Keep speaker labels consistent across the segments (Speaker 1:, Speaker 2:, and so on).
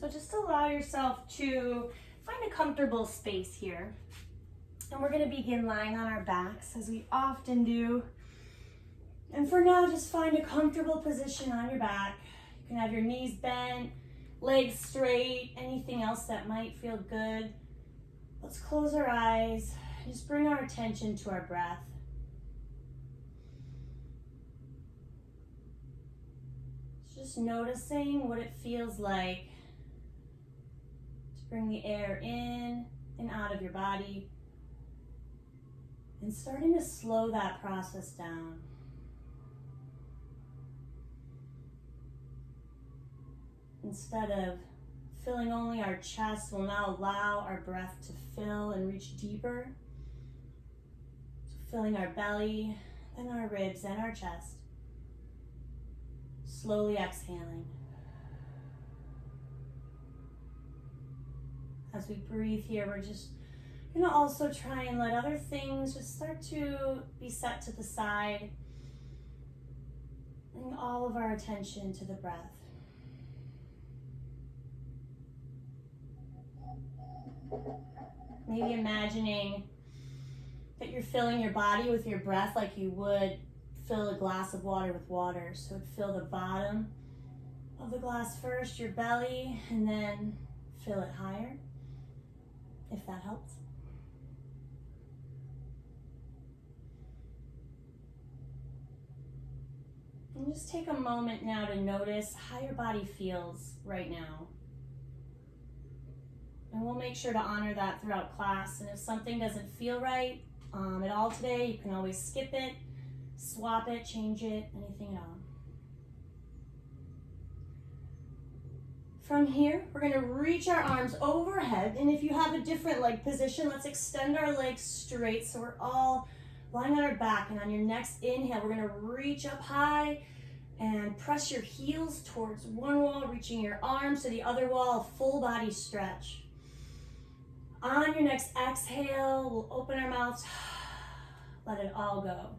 Speaker 1: So just allow yourself to find a comfortable space here. And we're going to begin lying on our backs as we often do. And for now, just find a comfortable position on your back. You can have your knees bent, legs straight, anything else that might feel good. Let's close our eyes. Just bring our attention to our breath. Just noticing what it feels like to bring the air in and out of your body, and starting to slow that process down. Instead of filling only our chest, we'll now allow our breath to fill and reach deeper. So filling our belly, then our ribs and our chest. Slowly exhaling. As we breathe here, we're just going to also try and let other things just start to be set to the side. Bring all of our attention to the breath. Maybe imagining that you're filling your body with your breath like you would fill a glass of water with water. So fill the bottom of the glass first, your belly, and then fill it higher, if that helps. And just take a moment now to notice how your body feels right now. And we'll make sure to honor that throughout class. And if something doesn't feel right at all today, you can always skip it, swap it, change it, anything at all. From here, we're going to reach our arms overhead. And if you have a different leg position, let's extend our legs straight so we're all lying on our back. And on your next inhale, we're going to reach up high and press your heels towards one wall, reaching your arms to the other wall, a full body stretch. On your next exhale, we'll open our mouths, let it all go.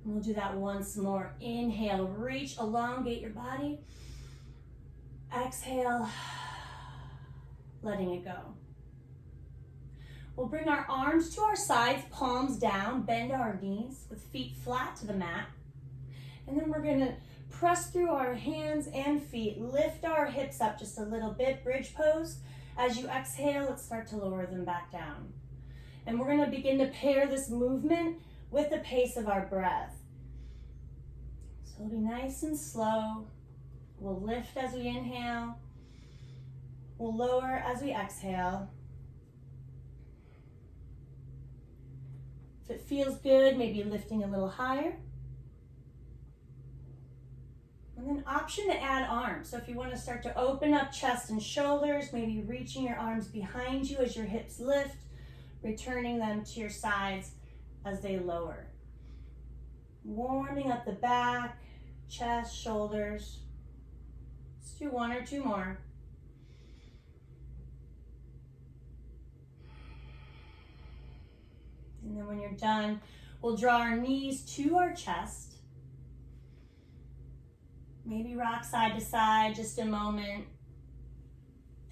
Speaker 1: And we'll do that once more. Inhale, reach, elongate your body. Exhale, letting it go. We'll bring our arms to our sides, palms down, bend our knees with feet flat to the mat. And then we're going to press through our hands and feet. Lift our hips up just a little bit, bridge pose. As you exhale, let's start to lower them back down. And we're going to begin to pair this movement with the pace of our breath. So it'll be nice and slow. We'll lift as we inhale. We'll lower as we exhale. If it feels good, maybe lifting a little higher. And then option to add arms. So if you want to start to open up chest and shoulders, maybe reaching your arms behind you as your hips lift, returning them to your sides as they lower. Warming up the back, chest, shoulders. Let's do one or two more. And then when you're done, we'll draw our knees to our chest. Maybe rock side to side, just a moment.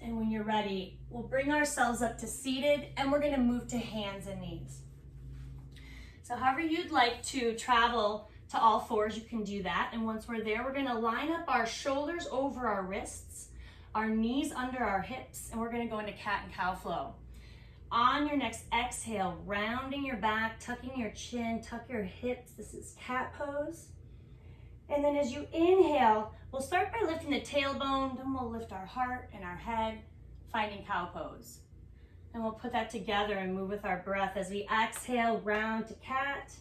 Speaker 1: And when you're ready, we'll bring ourselves up to seated, and we're gonna move to hands and knees. So however you'd like to travel to all fours, you can do that. And once we're there, we're gonna line up our shoulders over our wrists, our knees under our hips, and we're gonna go into cat and cow flow. On your next exhale, rounding your back, tucking your chin, tuck your hips. This is cat pose. And then as you inhale, we'll start by lifting the tailbone, then we'll lift our heart and our head, finding cow pose. And we'll put that together and move with our breath. As we exhale, round to cat.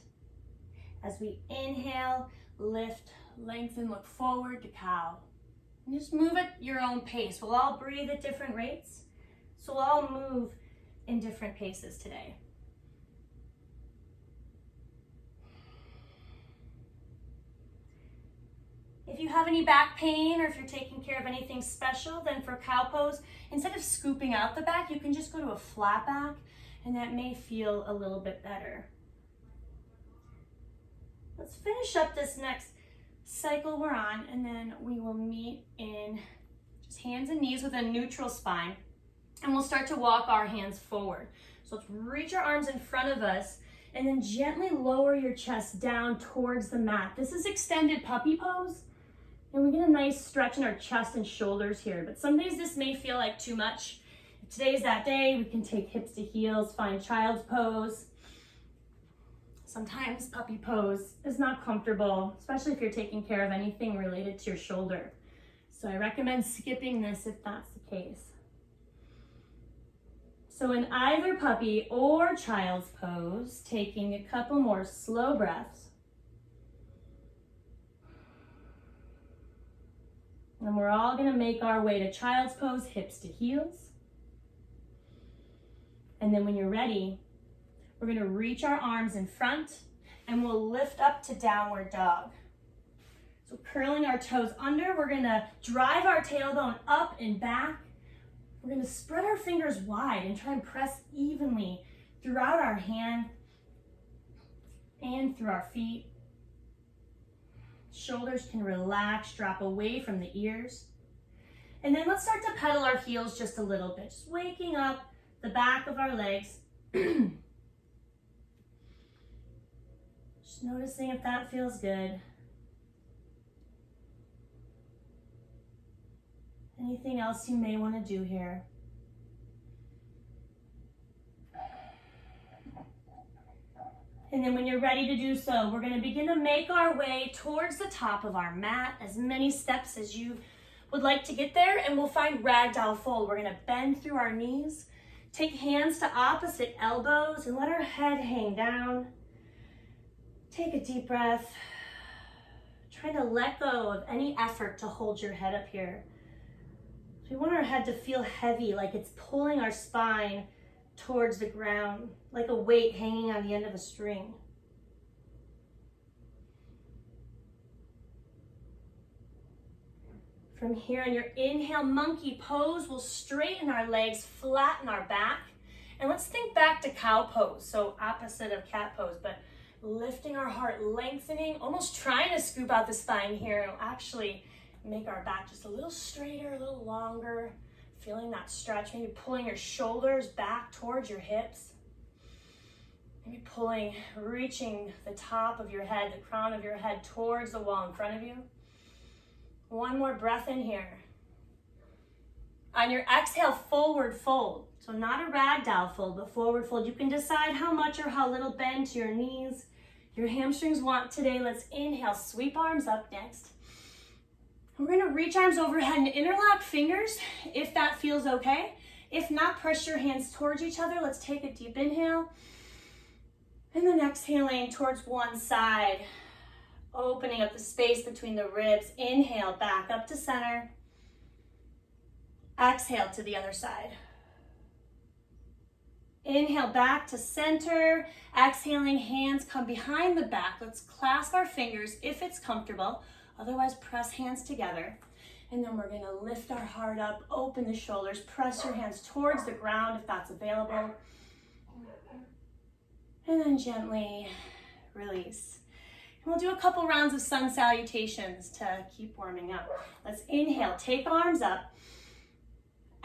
Speaker 1: As we inhale, lift, lengthen, look forward to cow. And just move at your own pace. We'll all breathe at different rates, so we'll all move in different paces today. If you have any back pain or if you're taking care of anything special, then for cow pose, instead of scooping out the back, you can just go to a flat back, and that may feel a little bit better. Let's finish up this next cycle we're on, and then we will meet in just hands and knees with a neutral spine, and we'll start to walk our hands forward. So let's reach our arms in front of us, and then gently lower your chest down towards the mat. This is extended puppy pose, and we get a nice stretch in our chest and shoulders here, but some days this may feel like too much. If today's that day, we can take hips to heels, find child's pose. Sometimes puppy pose is not comfortable, especially if you're taking care of anything related to your shoulder. So I recommend skipping this if that's the case. So in either puppy or child's pose, taking a couple more slow breaths. And we're all gonna make our way to child's pose, hips to heels. And then when you're ready, we're gonna reach our arms in front and we'll lift up to downward dog. So curling our toes under, we're gonna drive our tailbone up and back. We're gonna spread our fingers wide and try and press evenly throughout our hand and through our feet. Shoulders can relax, drop away from the ears. And then let's start to pedal our heels just a little bit, just waking up the back of our legs. Just noticing if that feels good. Anything else you may want to do here? And then when you're ready to do so, we're going to begin to make our way towards the top of our mat, as many steps as you would like to get there, and we'll find ragdoll fold. We're going to bend through our knees, take hands to opposite elbows, and let our head hang down. Take a deep breath. Try to let go of any effort to hold your head up here. We want our head to feel heavy, like it's pulling our spine towards the ground, like a weight hanging on the end of a string. From here, on your inhale, monkey pose, we'll straighten our legs, flatten our back, and let's think back to cow pose, so opposite of cat pose, but lifting our heart, lengthening, almost trying to scoop out the spine here. It'll actually make our back just a little straighter, a little longer, feeling that stretch, maybe pulling your shoulders back towards your hips. Maybe pulling, reaching the top of your head, the crown of your head towards the wall in front of you. One more breath in here. On your exhale, forward fold. So not a ragdoll fold, but forward fold. You can decide how much or how little bend to your knees your hamstrings want today. Let's inhale, sweep arms up next. We're gonna reach arms overhead and interlock fingers if that feels okay. If not, press your hands towards each other. Let's take a deep inhale. And then exhaling towards one side, opening up the space between the ribs. Inhale, back up to center. Exhale to the other side. Inhale, back to center. Exhaling, hands come behind the back. Let's clasp our fingers if it's comfortable. Otherwise, press hands together. And then we're gonna lift our heart up, open the shoulders, press your hands towards the ground if that's available. And then gently release. And we'll do a couple rounds of sun salutations to keep warming up. Let's inhale, take arms up.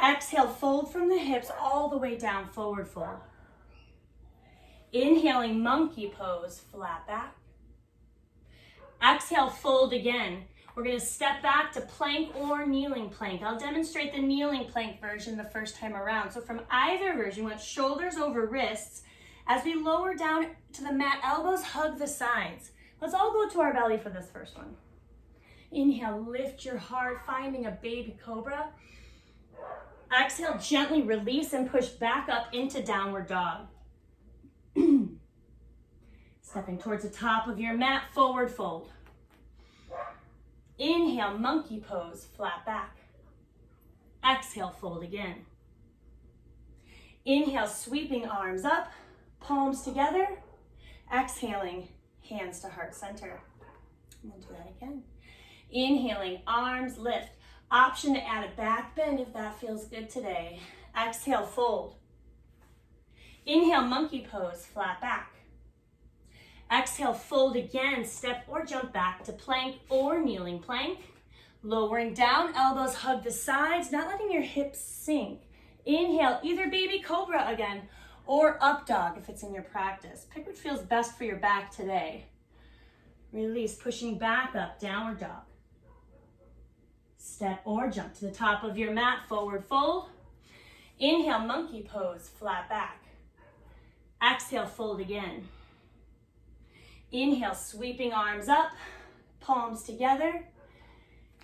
Speaker 1: Exhale, fold from the hips all the way down, forward fold. Inhaling, monkey pose, flat back. Exhale, fold again. We're gonna step back to plank or kneeling plank. I'll demonstrate the kneeling plank version the first time around. So from either version, we want shoulders over wrists. As we lower down to the mat, elbows hug the sides. Let's all go to our belly for this first one. Inhale, lift your heart, finding a baby cobra. Exhale, gently release and push back up into downward dog. Stepping towards the top of your mat, forward fold. Inhale, monkey pose, flat back. Exhale, fold again. Inhale, sweeping arms up, palms together. Exhaling, hands to heart center. And we'll do that again. Inhaling, arms lift. Option to add a back bend if that feels good today. Exhale, fold. Inhale, monkey pose, flat back. Exhale, fold again, step or jump back to plank or kneeling plank. Lowering down, elbows hug the sides, not letting your hips sink. Inhale, either baby cobra again, or up dog if it's in your practice. Pick what feels best for your back today. Release, pushing back up, downward dog. Step or jump to the top of your mat, forward fold. Inhale, monkey pose, flat back. Exhale, fold again. Inhale, sweeping arms up, palms together.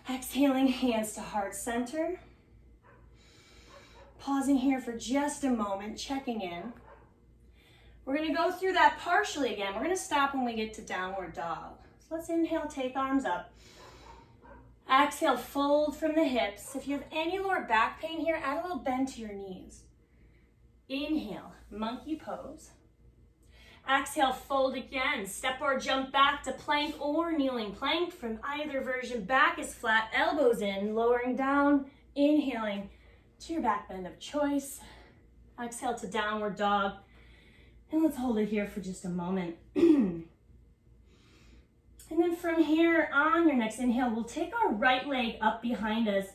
Speaker 1: Exhaling, hands to heart center. Pausing here for just a moment, checking in. We're gonna go through that partially again. We're gonna stop when we get to downward dog. So let's inhale, take arms up. Exhale, fold from the hips. If you have any lower back pain here, add a little bend to your knees. Inhale, monkey pose. Exhale, fold again. Step or jump back to plank or kneeling plank. From either version, back is flat, elbows in, lowering down, inhaling to your back bend of choice. Exhale to downward dog. And let's hold it here for just a moment. And then from here on, your next inhale, we'll take our right leg up behind us.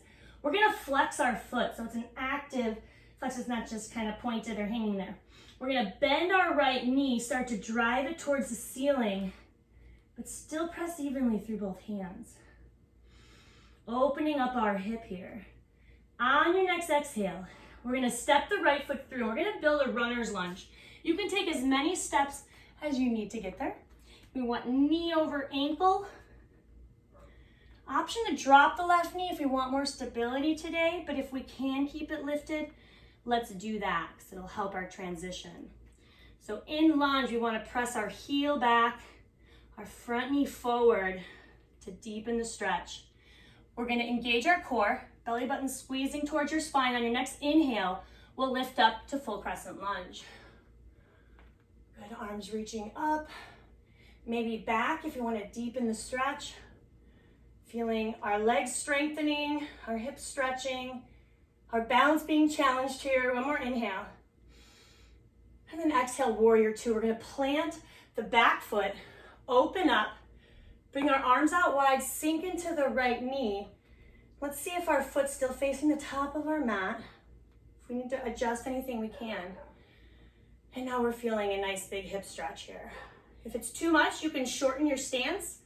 Speaker 1: We're gonna flex our foot, so it's an active flex. It's not just kind of pointed or hanging there. We're gonna bend our right knee, start to drive it towards the ceiling, but still press evenly through both hands. Opening up our hip here. On your next exhale, we're gonna step the right foot through. We're gonna build a runner's lunge. You can take as many steps as you need to get there. We want knee over ankle. Option to drop the left knee if we want more stability today, but if we can keep it lifted, let's do that because it'll help our transition. So in lunge, we want to press our heel back, our front knee forward to deepen the stretch. We're going to engage our core, belly button squeezing towards your spine. On your next inhale, we'll lift up to full crescent lunge. Good, arms reaching up, maybe back if you want to deepen the stretch. Feeling our legs strengthening, our hips stretching, our balance being challenged here. One more inhale. And then exhale, warrior two. We're gonna plant the back foot, open up, bring our arms out wide, sink into the right knee. Let's see if our foot's still facing the top of our mat. If we need to adjust anything, we can. And now we're feeling a nice big hip stretch here. If it's too much, you can shorten your stance.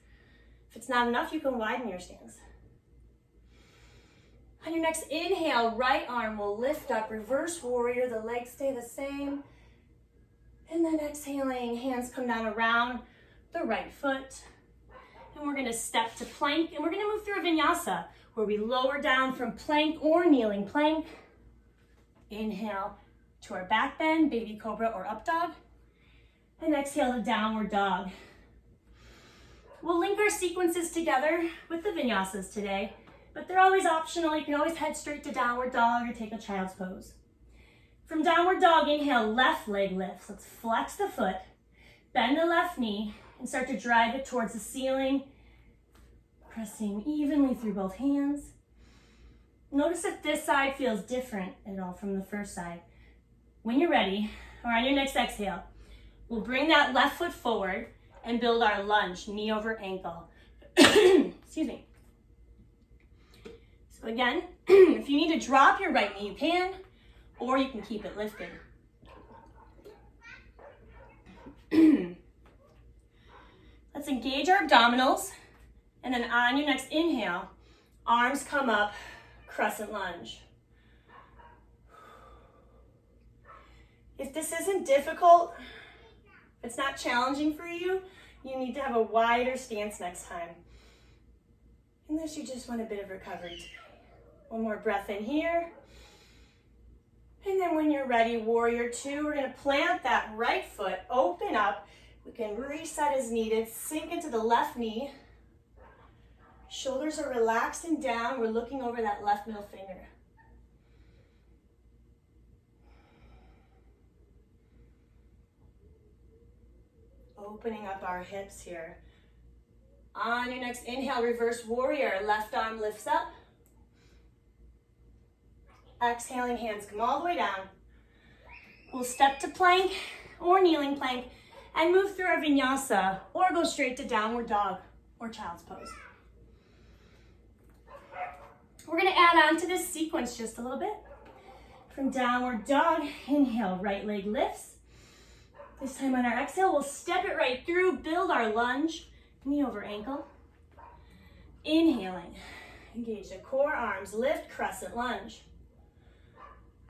Speaker 1: If it's not enough, you can widen your stance. On your next inhale, right arm will lift up, reverse warrior, the legs stay the same. And then exhaling, hands come down around the right foot. And we're gonna step to plank, and we're gonna move through a vinyasa, where we lower down from plank or kneeling plank. Inhale to our back bend, baby cobra or up dog. And exhale to downward dog. We'll link our sequences together with the vinyasas today, but they're always optional. You can always head straight to downward dog or take a child's pose. From downward dog, inhale, left leg lifts. Let's flex the foot, bend the left knee, and start to drive it towards the ceiling, pressing evenly through both hands. Notice if this side feels different at all from the first side. When you're ready, or on your next exhale, we'll bring that left foot forward and build our lunge, knee over ankle. Excuse me. So again, if you need to drop your right knee, you can, or you can keep it lifted. Let's engage our abdominals, and then on your next inhale, arms come up, crescent lunge. If this isn't difficult, if it's not challenging for you, you need to have a wider stance next time. Unless you just want a bit of recovery today. One more breath in here. And then when you're ready, warrior two, we're gonna plant that right foot, open up. We can reset as needed, sink into the left knee. Shoulders are relaxed and down. We're looking over that left middle finger. Opening up our hips here. On your next inhale, reverse warrior. Left arm lifts up. Exhaling, hands come all the way down. We'll step to plank or kneeling plank. and move through our vinyasa or go straight to downward dog or child's pose. We're gonna add on to this sequence just a little bit. From downward dog, inhale, right leg lifts. This time on our exhale, we'll step it right through, build our lunge, knee over ankle. Inhaling, engage the core, arms lift, crescent lunge.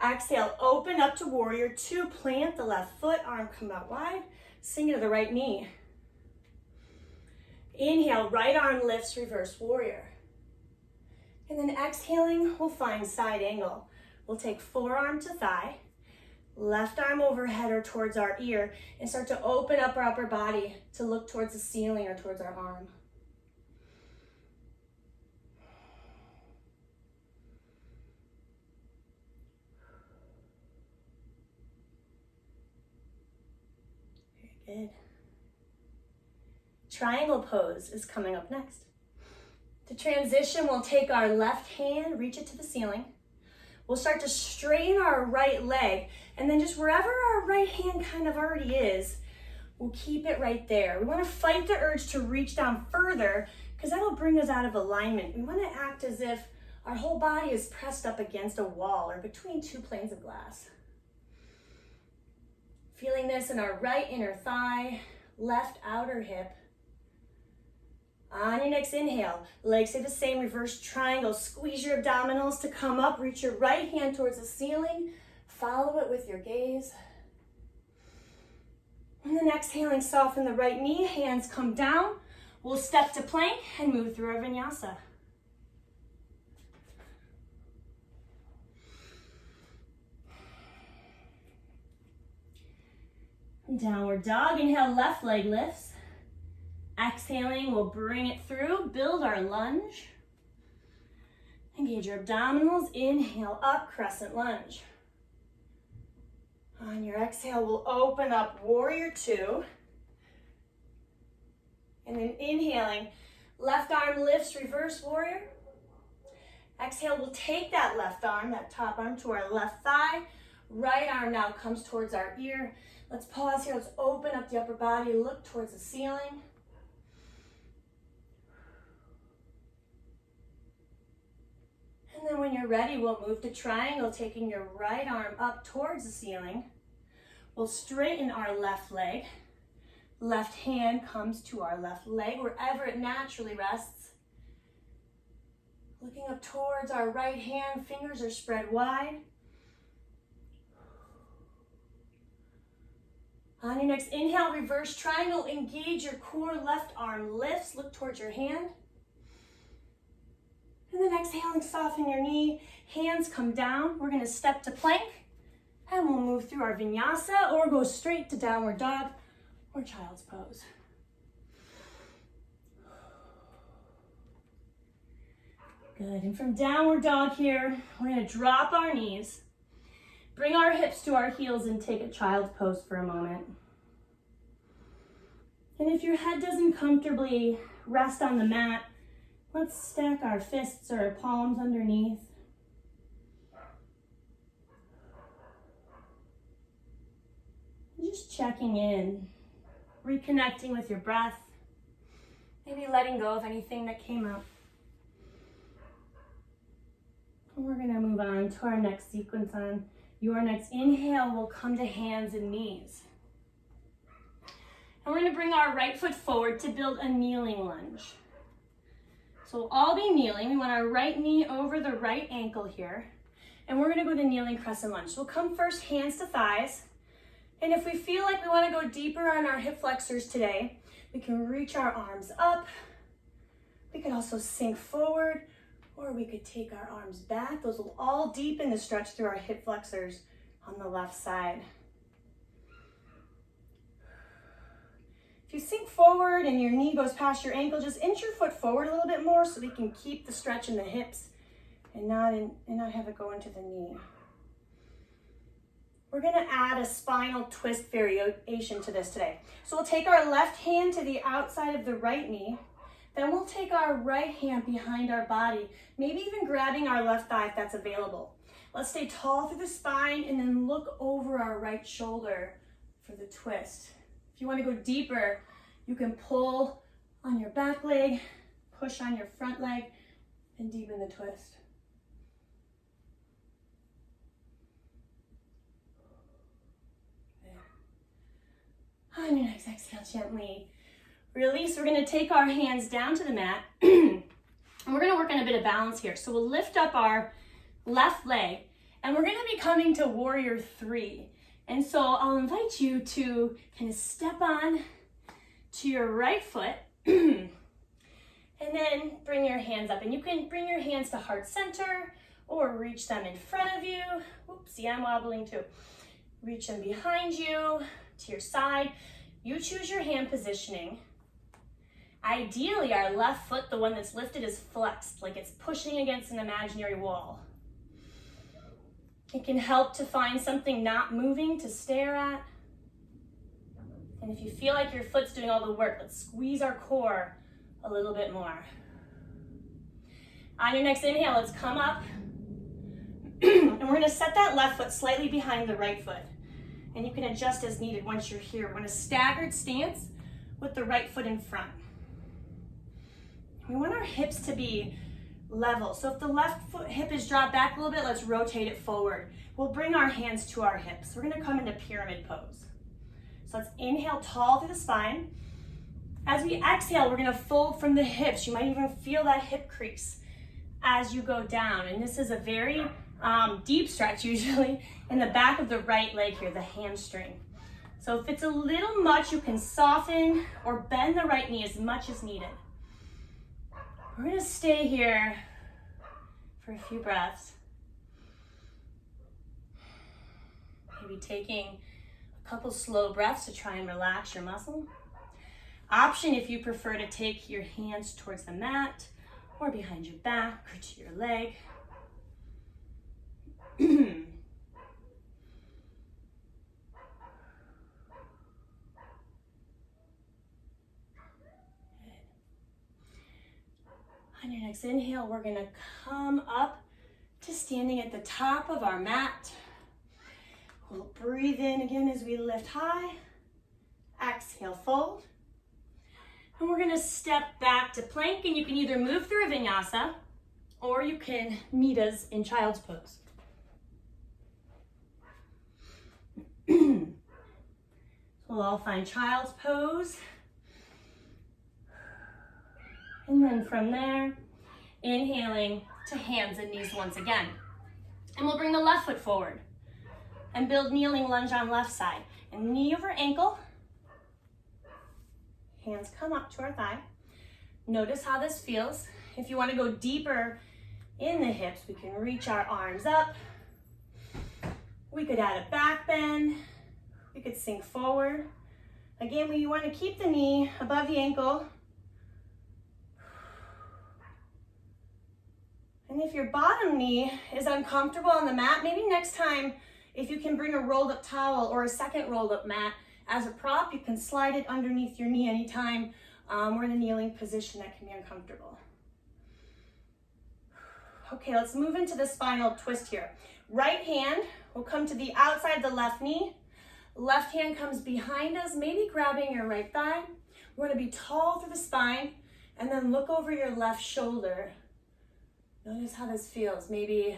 Speaker 1: Exhale, open up to warrior two, plant the left foot, arm come out wide, sink to the right knee. Inhale, right arm lifts, reverse warrior. And then exhaling, we'll find side angle. We'll take forearm to thigh, left arm overhead or towards our ear, and start to open up our upper body to look towards the ceiling or towards our arm. Very good. Triangle pose is coming up next. To transition, we'll take our left hand, reach it to the ceiling. We'll start to straighten our right leg, and then just wherever our right hand kind of already is, we'll keep it right there. We want to fight the urge to reach down further because that'll bring us out of alignment. We want to act as if our whole body is pressed up against a wall or between two planes of glass. Feeling this in our right inner thigh, left outer hip. On your next inhale, legs stay the same, reverse triangle. Squeeze your abdominals to come up. Reach your right hand towards the ceiling. Follow it with your gaze. And then exhaling, soften the right knee. Hands come down. We'll step to plank and move through our vinyasa. Downward dog. Inhale, left leg lifts. Exhaling, we'll bring it through, build our lunge. Engage your abdominals, inhale up, crescent lunge. On your exhale, we'll open up, warrior two. And then inhaling, left arm lifts, reverse warrior. Exhale, we'll take that left arm, that top arm to our left thigh. Right arm now comes towards our ear. Let's pause here, let's open up the upper body, look towards the ceiling. And then when you're ready, we'll move to triangle, taking your right arm up towards the ceiling. We'll straighten our left leg. Left hand comes to our left leg, wherever it naturally rests. Looking up towards our right hand, fingers are spread wide. On your next inhale, reverse triangle, engage your core, left arm lifts, look towards your hand. And then exhaling, soften your knee, hands come down. We're gonna step to plank and we'll move through our vinyasa or go straight to downward dog or child's pose. Good, and from downward dog here, we're gonna drop our knees, bring our hips to our heels and take a child's pose for a moment. And if your head doesn't comfortably rest on the mat, let's stack our fists or our palms underneath. Just checking in, reconnecting with your breath, maybe letting go of anything that came up. And we're gonna move on to our next sequence. On your next inhale, we'll come to hands and knees. And we're gonna bring our right foot forward to build a kneeling lunge. So we'll all be kneeling. We want our right knee over the right ankle here. And we're gonna go to kneeling crescent lunge. So we'll come first, hands to thighs. And if we feel like we wanna go deeper on our hip flexors today, we can reach our arms up. We could also sink forward, or we could take our arms back. Those will all deepen the stretch through our hip flexors on the left side. If you sink forward and your knee goes past your ankle, just inch your foot forward a little bit more so we can keep the stretch in the hips and not have it go into the knee. We're gonna add a spinal twist variation to this today. So we'll take our left hand to the outside of the right knee. Then we'll take our right hand behind our body, maybe even grabbing our left thigh if that's available. Let's stay tall through the spine and then look over our right shoulder for the twist. If you want to go deeper, you can pull on your back leg, push on your front leg, and deepen the twist. On your next exhale, gently release. We're going to take our hands down to the mat, and we're going to work on a bit of balance here. So we'll lift up our left leg, and we're going to be coming to warrior 3. And so I'll invite you to kind of step on to your right foot, and then bring your hands up. And you can bring your hands to heart center or reach them in front of you. Oops, see, I'm wobbling too. Reach them behind you, to your side. You choose your hand positioning. Ideally, our left foot, the one that's lifted, is flexed, like it's pushing against an imaginary wall. It can help to find something not moving to stare at. And if you feel like your foot's doing all the work, let's squeeze our core a little bit more. On your next inhale, let's come up. And we're gonna set that left foot slightly behind the right foot. And you can adjust as needed once you're here. We're in a staggered stance with the right foot in front. We want our hips to be level. So if the left foot hip is dropped back a little bit, let's rotate it forward. We'll bring our hands to our hips. We're gonna come into pyramid pose. So let's inhale tall through the spine. As we exhale, we're gonna fold from the hips. You might even feel that hip crease as you go down. And this is a very deep stretch usually in the back of the right leg here, the hamstring. So if it's a little much, you can soften or bend the right knee as much as needed. We're gonna stay here for a few breaths. Maybe taking a couple slow breaths to try and relax your muscle. Option if you prefer to take your hands towards the mat or behind your back or to your leg. On your next inhale, we're gonna come up to standing at the top of our mat. We'll breathe in again as we lift high. Exhale, fold. And we're gonna step back to plank, and you can either move through a vinyasa or you can meet us in child's pose. We'll all find child's pose. And then from there, inhaling to hands and knees once again. And we'll bring the left foot forward and build kneeling lunge on left side. And knee over ankle. Hands come up to our thigh. Notice how this feels. If you want to go deeper in the hips, we can reach our arms up. We could add a back bend. We could sink forward. Again, we want to keep the knee above the ankle. And if your bottom knee is uncomfortable on the mat, maybe next time, if you can bring a rolled up towel or a second rolled up mat as a prop, you can slide it underneath your knee anytime we're in a kneeling position that can be uncomfortable. Okay, let's move into the spinal twist here. Right hand will come to the outside of the left knee. Left hand comes behind us, maybe grabbing your right thigh. We're gonna be tall through the spine and then look over your left shoulder. Notice how this feels. Maybe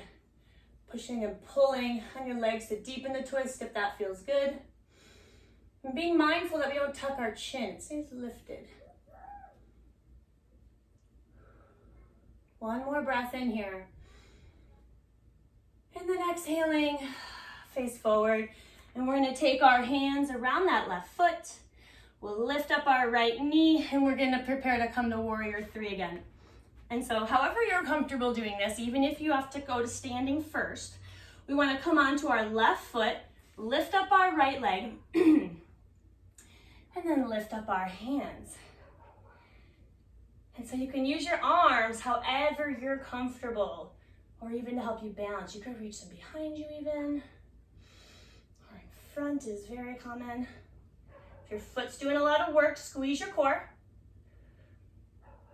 Speaker 1: pushing and pulling on your legs to deepen the twist if that feels good. And being mindful that we don't tuck our chin. It stays lifted. One more breath in here. And then exhaling, face forward. And we're gonna take our hands around that left foot. We'll lift up our right knee and we're gonna prepare to come to warrior 3 again. And so however you're comfortable doing this, even if you have to go to standing first, we wanna come onto our left foot, lift up our right leg, and then lift up our hands. And so you can use your arms however you're comfortable, or even to help you balance. You could reach them behind you even, or in front is very common. If your foot's doing a lot of work, squeeze your core.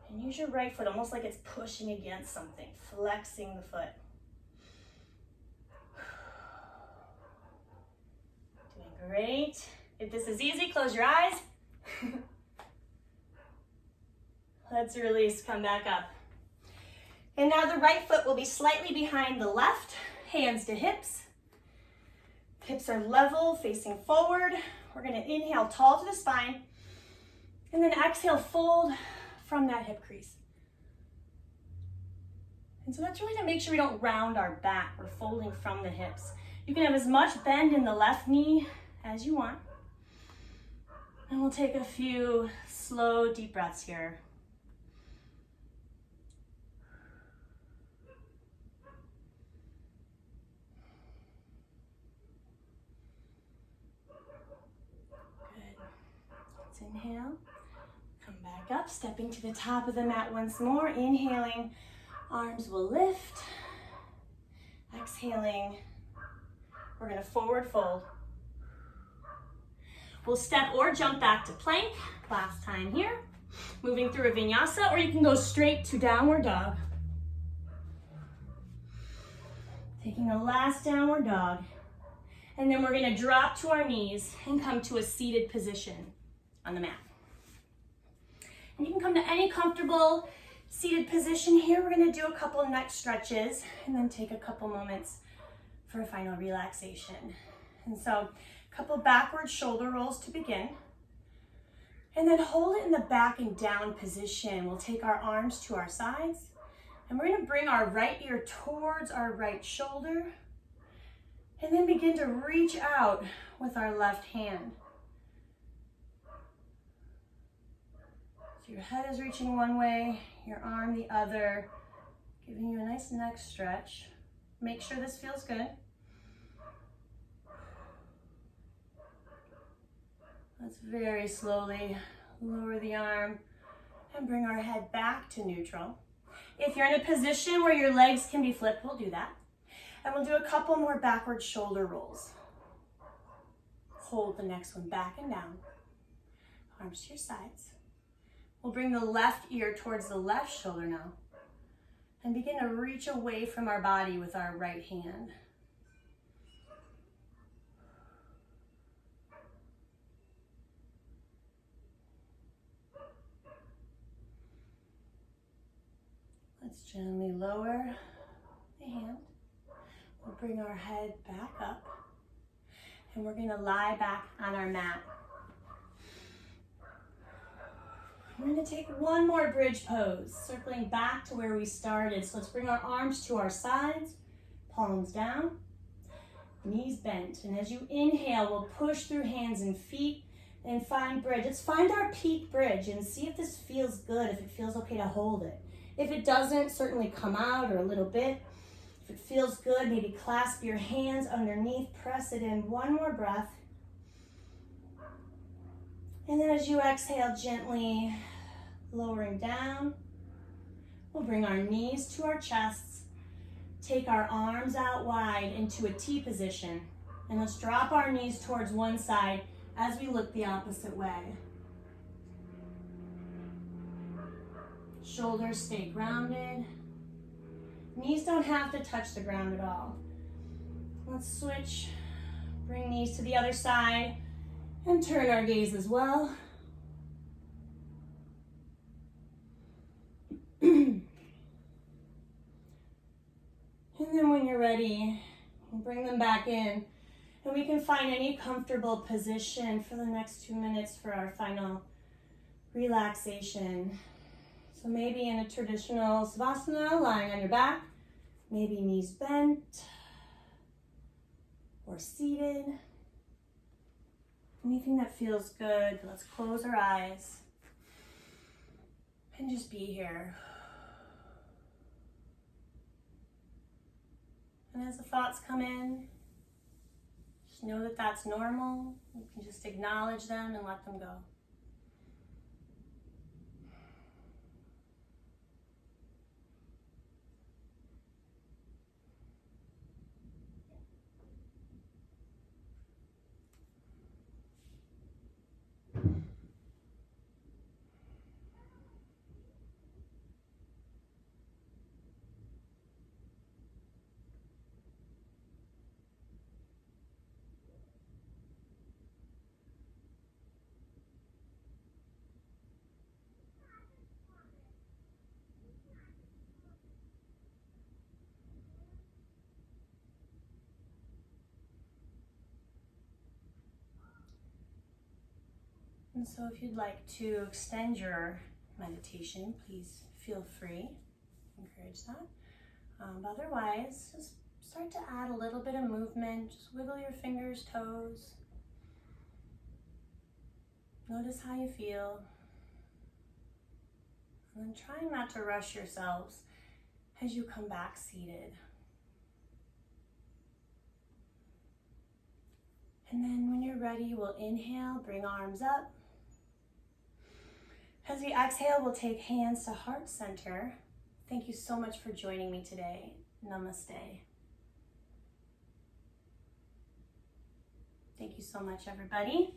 Speaker 1: And use your right foot almost like it's pushing against something, flexing the foot. Doing great. If this is easy, close your eyes. Let's release, come back up. And now the right foot will be slightly behind the left, hands to hips. Hips are level, facing forward. We're gonna inhale tall to the spine, and then exhale, fold from that hip crease. And so that's really to make sure we don't round our back. We're folding from the hips. You can have as much bend in the left knee as you want. And we'll take a few slow, deep breaths here. Inhale, come back up, stepping to the top of the mat once more. Inhaling, arms will lift. Exhaling, we're gonna forward fold. We'll step or jump back to plank, last time here. Moving through a vinyasa, or you can go straight to downward dog. Taking a last downward dog. And then we're gonna drop to our knees and come to a seated position on the mat. And you can come to any comfortable seated position here. We're gonna do a couple neck stretches and then take a couple moments for a final relaxation. And so, a couple backward shoulder rolls to begin. And then hold it in the back and down position. We'll take our arms to our sides, and we're gonna bring our right ear towards our right shoulder, and then begin to reach out with our left hand. So your head is reaching one way, your arm the other, giving you a nice neck stretch. Make sure this feels good. Let's very slowly lower the arm and bring our head back to neutral. If you're in a position where your legs can be flipped, we'll do that. And we'll do a couple more backward shoulder rolls. Hold the next one back and down. Arms to your sides. We'll bring the left ear towards the left shoulder now and begin to reach away from our body with our right hand. Let's gently lower the hand. We'll bring our head back up, and we're gonna lie back on our mat. We're gonna take one more bridge pose, circling back to where we started. So let's bring our arms to our sides, palms down, knees bent. And as you inhale, we'll push through hands and feet and find bridge. Let's find our peak bridge and see if this feels good, if it feels okay to hold it. If it doesn't, certainly come out or a little bit. If it feels good, maybe clasp your hands underneath, press it in. One more breath. And then as you exhale, gently lowering down, we'll bring our knees to our chests, take our arms out wide into a T position, and let's drop our knees towards one side as we look the opposite way. Shoulders stay grounded. Knees don't have to touch the ground at all. Let's switch, bring knees to the other side, and turn our gaze as well. And then when you're ready, bring them back in. And we can find any comfortable position for the next 2 minutes for our final relaxation. So maybe in a traditional savasana, lying on your back, maybe knees bent or seated. Anything that feels good. Let's close our eyes and just be here. And as the thoughts come in, just know that that's normal. You can just acknowledge them and let them go. And so if you'd like to extend your meditation, please feel free. Encourage that. Otherwise, just start to add a little bit of movement. Just wiggle your fingers, toes. Notice how you feel. And then trying not to rush yourselves as you come back seated. And then when you're ready, we'll inhale, bring arms up. As we exhale, we'll take hands to heart center. Thank you so much for joining me today. Namaste. Thank you so much, everybody.